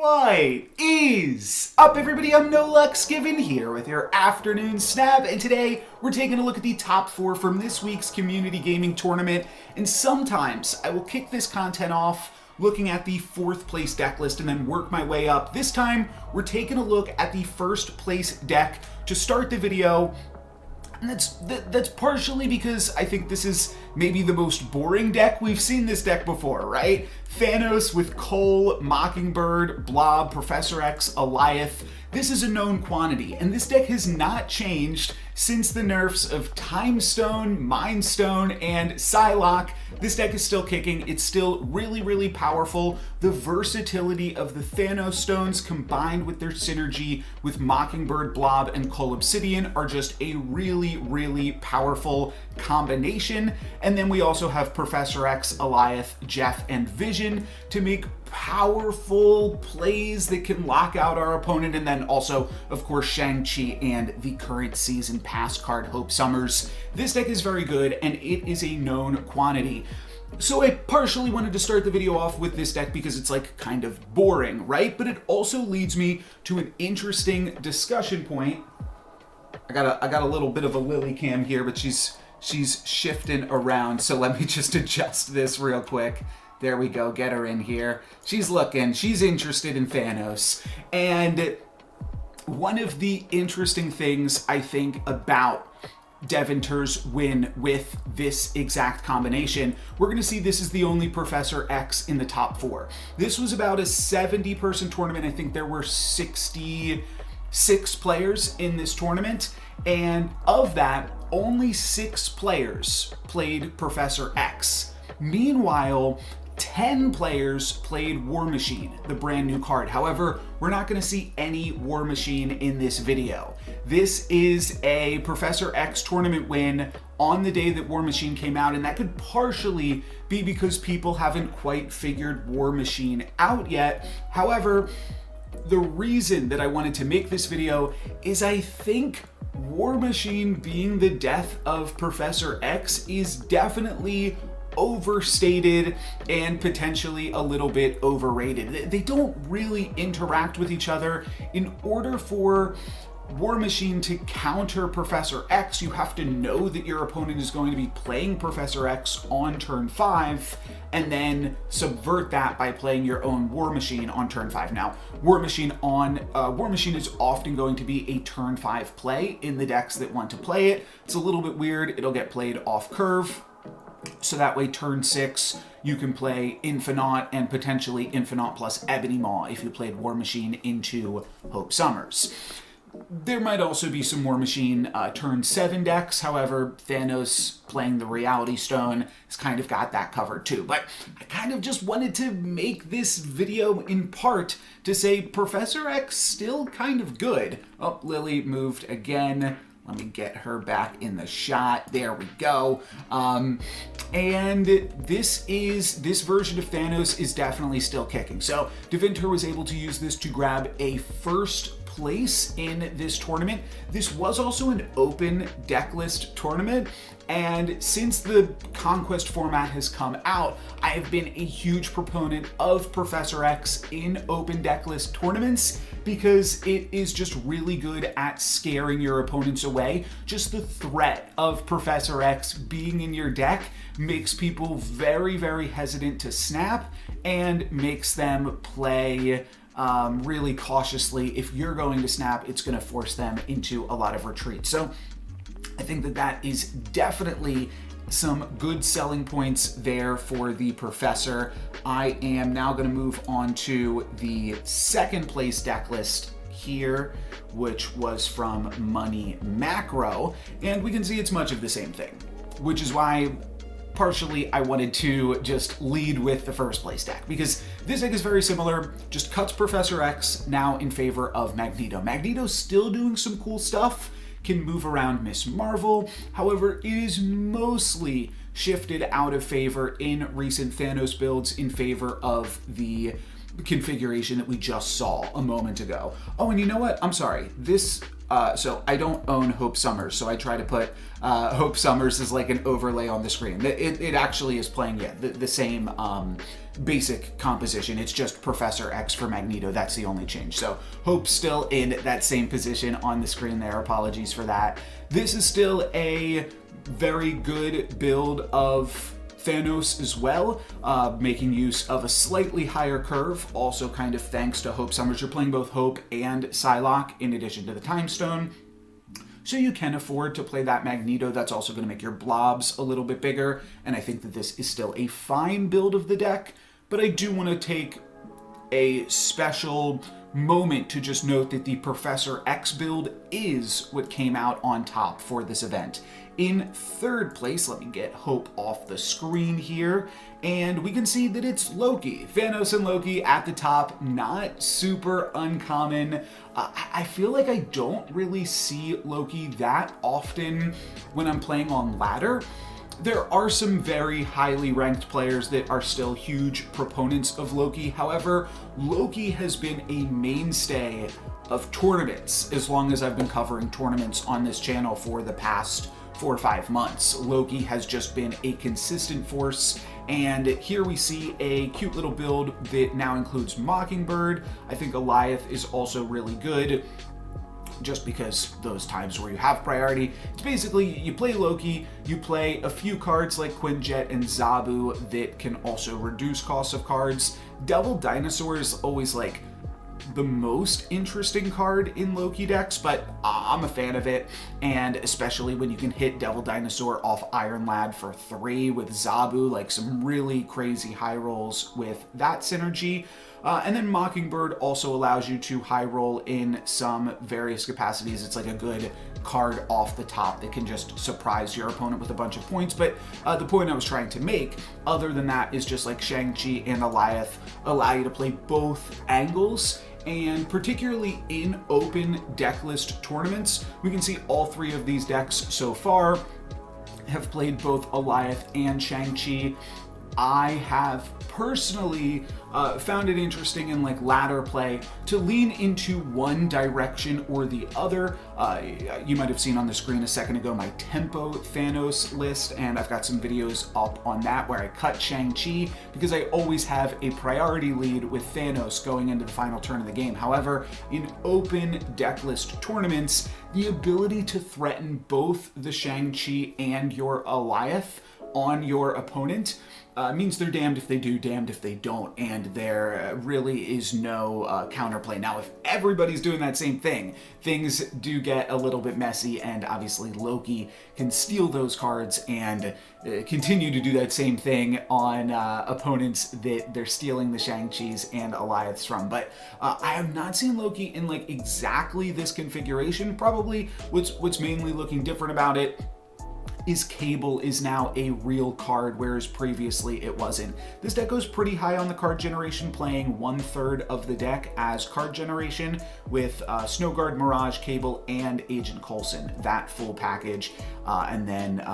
What is up, everybody? I'm NoLucksGiven here with your afternoon snap, and today we're taking a look at the top 4 from this week's community gaming tournament. And sometimes I will kick this content off looking at the 4th place deck list and then work my way up. This time we're taking a look at the 1st place deck to start the video. And that's partially because I think this is maybe the most boring deck. We've seen this deck before, right? Thanos with Cole, Mockingbird, Blob, Professor X, Alioth. This is a known quantity, and this deck has not changed since the nerfs of Time Stone, Mind Stone, and Psylocke. This deck is still kicking. It's still really, really powerful. The versatility of the Thanos stones combined with their synergy with Mockingbird, Blob, and Cole Obsidian are just a really, really powerful combination. And then we also have Professor X, Alioth, Jeff, and Vision to make powerful plays that can lock out our opponent, and then also, of course, Shang-Chi and the current season pass card Hope Summers. This deck is very good, and it is a known quantity. So I partially wanted to start the video off with this deck because it's like kind of boring, right? But it also leads me to an interesting discussion point. I got a little bit of a lily cam here, but she's shifting around, so let me just adjust this real quick. There we go, get her in here. She's looking, she's interested in Thanos. And one of the interesting things I think about Devinter's win with this exact combination, we're gonna see this is the only Professor X in the top 4. This was about a 70-person tournament. I think there were 66 players in this tournament. And of that, only 6 players played Professor X. Meanwhile, 10 players played War Machine, the brand new card. However, we're not going to see any War Machine in this video. This is a Professor X tournament win on the day that War Machine came out, and that could partially be because people haven't quite figured War Machine out yet. However, the reason that I wanted to make this video is I think War Machine being the death of Professor X is definitely overstated and potentially a little bit overrated. They don't really interact with each other. In order for War Machine to counter Professor X, you have to know that your opponent is going to be playing Professor X on turn 5 and then subvert that by playing your own War Machine on turn 5. Now, War Machine is often going to be a turn 5 play in the decks that want to play it. It's a little bit weird. It'll get played off curve. So that way, turn 6, you can play Infinite and potentially Infinite plus Ebony Maw if you played War Machine into Hope Summers. There might also be some War Machine turn 7 decks. However, Thanos playing the Reality Stone has kind of got that covered too. But I kind of just wanted to make this video in part to say Professor X still kind of good. Oh, Lily moved again. Let me get her back in the shot. There we go. And this version of Thanos is definitely still kicking. So Devinter was able to use this to grab a first place in this tournament. This was also an open deck list tournament, and since the Conquest format has come out, I have been a huge proponent of Professor X in open deck list tournaments because it is just really good at scaring your opponents away. Just the threat of Professor X being in your deck makes people very, very hesitant to snap and makes them play really cautiously. If you're going to snap, it's going to force them into a lot of retreat. So I think that is definitely some good selling points there for the Professor. I am now going to move on to the 2nd place deck list here, which was from Money Macro, and we can see it's much of the same thing, which is why partially I wanted to just lead with the 1st place deck, because this deck is very similar, just cuts Professor X now in favor of Magneto. Magneto's still doing some cool stuff, can move around Miss Marvel. However, it is mostly shifted out of favor in recent Thanos builds in favor of the configuration that we just saw a moment ago. Oh, and you know what? I'm sorry. This, so I don't own Hope Summers, so I try to put Hope Summers as like an overlay on the screen. It actually is playing, yeah, the same basic composition. It's just Professor X for Magneto. That's the only change. So Hope's still in that same position on the screen there. Apologies for that. This is still a very good build of Thanos as well, making use of a slightly higher curve, also kind of thanks to Hope Summers. You're playing both Hope and Psylocke in addition to the Time Stone, so you can afford to play that Magneto. That's also going to make your blobs a little bit bigger, and I think that this is still a fine build of the deck, but I do want to take a special moment to just note that the Professor X build is what came out on top for this event. In third place, let me get Hope off the screen here, and we can see that it's Loki. Thanos and Loki at the top, not super uncommon. I feel like I don't really see Loki that often when I'm playing on ladder. There are some very highly ranked players that are still huge proponents of Loki. However, Loki has been a mainstay of tournaments as long as I've been covering tournaments on this channel for the past 4 or 5 months. Loki has just been a consistent force, and here we see a cute little build that now includes Mockingbird. I think Goliath is also really good, just because those times where you have priority. It's basically, you play Loki, you play a few cards like Quinjet and Zabu that can also reduce costs of cards. Devil Dinosaur is always like the most interesting card in Loki decks, but I'm a fan of it, and especially when you can hit Devil Dinosaur off Iron Lad for 3 with Zabu, like some really crazy high rolls with that synergy. And then Mockingbird also allows you to high roll in some various capacities. It's like a good card off the top that can just surprise your opponent with a bunch of points. But the point I was trying to make, other than that, is just like Shang-Chi and Goliath allow you to play both angles. And particularly in open deck list tournaments, we can see all 3 of these decks so far have played both Goliath and Shang-Chi. I have personally found it interesting in like ladder play to lean into one direction or the other. You might have seen on the screen a second ago my tempo Thanos list, and I've got some videos up on that where I cut Shang-Chi because I always have a priority lead with Thanos going into the final turn of the game. However, in open deck list tournaments, the ability to threaten both the Shang-Chi and your Goliath on your opponent means they're damned if they do, damned if they don't, and there really is no counterplay. Now, if everybody's doing that same thing, things do get a little bit messy, and obviously Loki can steal those cards and continue to do that same thing on opponents that they're stealing the Shang-Chis and Goliaths from. But I have not seen Loki in like exactly this configuration. Probably what's mainly looking different about it is Cable is now a real card, whereas previously it wasn't. This deck goes pretty high on the card generation, playing 1/3 of the deck as card generation with Snowguard, Mirage, Cable, and Agent Coulson, that full package. And then,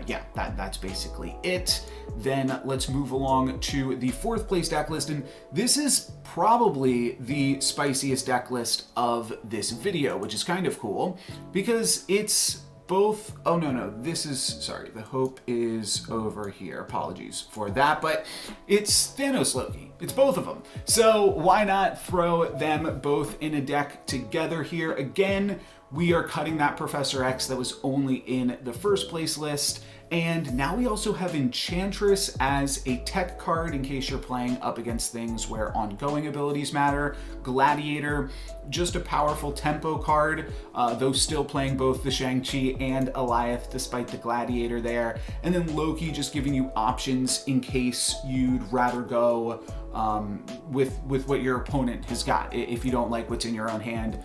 yeah, that's basically it. Then let's move along to the 4th place deck list, and this is probably the spiciest deck list of this video, which is kind of cool because it's both, oh no, this is, sorry, the Hope is over here, apologies for that, but it's Thanos Loki, it's both of them. So why not throw them both in a deck together here? Again, we are cutting that Professor X that was only in the 1st place list, and now we also have Enchantress as a tech card in case you're playing up against things where ongoing abilities matter. Gladiator, just a powerful tempo card, though still playing both the Shang-Chi and Goliath despite the Gladiator there. And then Loki just giving you options in case you'd rather go with what your opponent has got if you don't like what's in your own hand.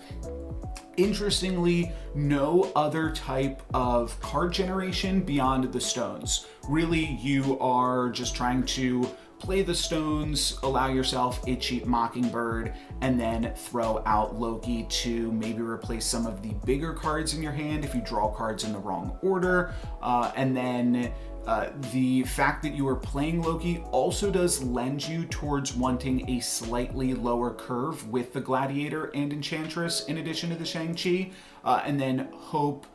Interestingly, no other type of card generation beyond the stones. Really, you are just trying to play the stones, allow yourself a cheap Mockingbird, and then throw out Loki to maybe replace some of the bigger cards in your hand if you draw cards in the wrong order. And then The fact that you are playing Loki also does lend you towards wanting a slightly lower curve with the Gladiator and Enchantress in addition to the Shang-Chi, and then Hope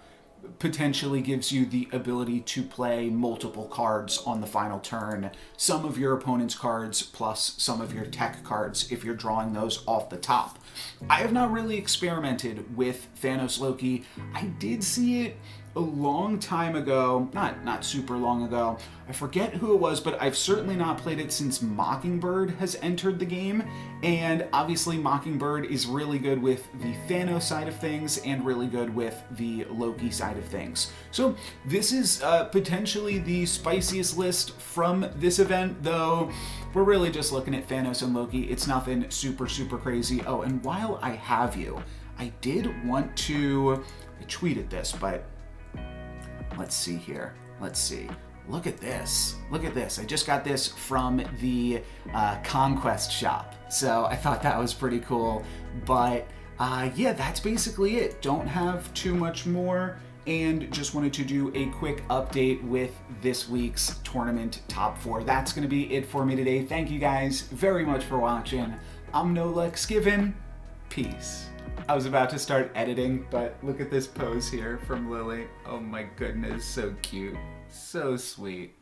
potentially gives you the ability to play multiple cards on the final turn. Some of your opponent's cards plus some of your tech cards if you're drawing those off the top. I have not really experimented with Thanos Loki. I did see it a long time ago, not super long ago. I forget who it was, but I've certainly not played it since Mockingbird has entered the game. And obviously Mockingbird is really good with the Thanos side of things and really good with the Loki side of things. So this is potentially the spiciest list from this event, though we're really just looking at Thanos and Loki. It's nothing super crazy. Oh, and while I have you, I did want to, I tweeted this, but let's see here. Let's see. Look at this. Look at this. I just got this from the Conquest shop. So I thought that was pretty cool. But yeah, that's basically it. Don't have too much more. And just wanted to do a quick update with this week's tournament top 4. That's going to be it for me today. Thank you guys very much for watching. I'm NoLucksGiven. Peace. I was about to start editing, but look at this pose here from Lily. Oh my goodness, so cute. So sweet.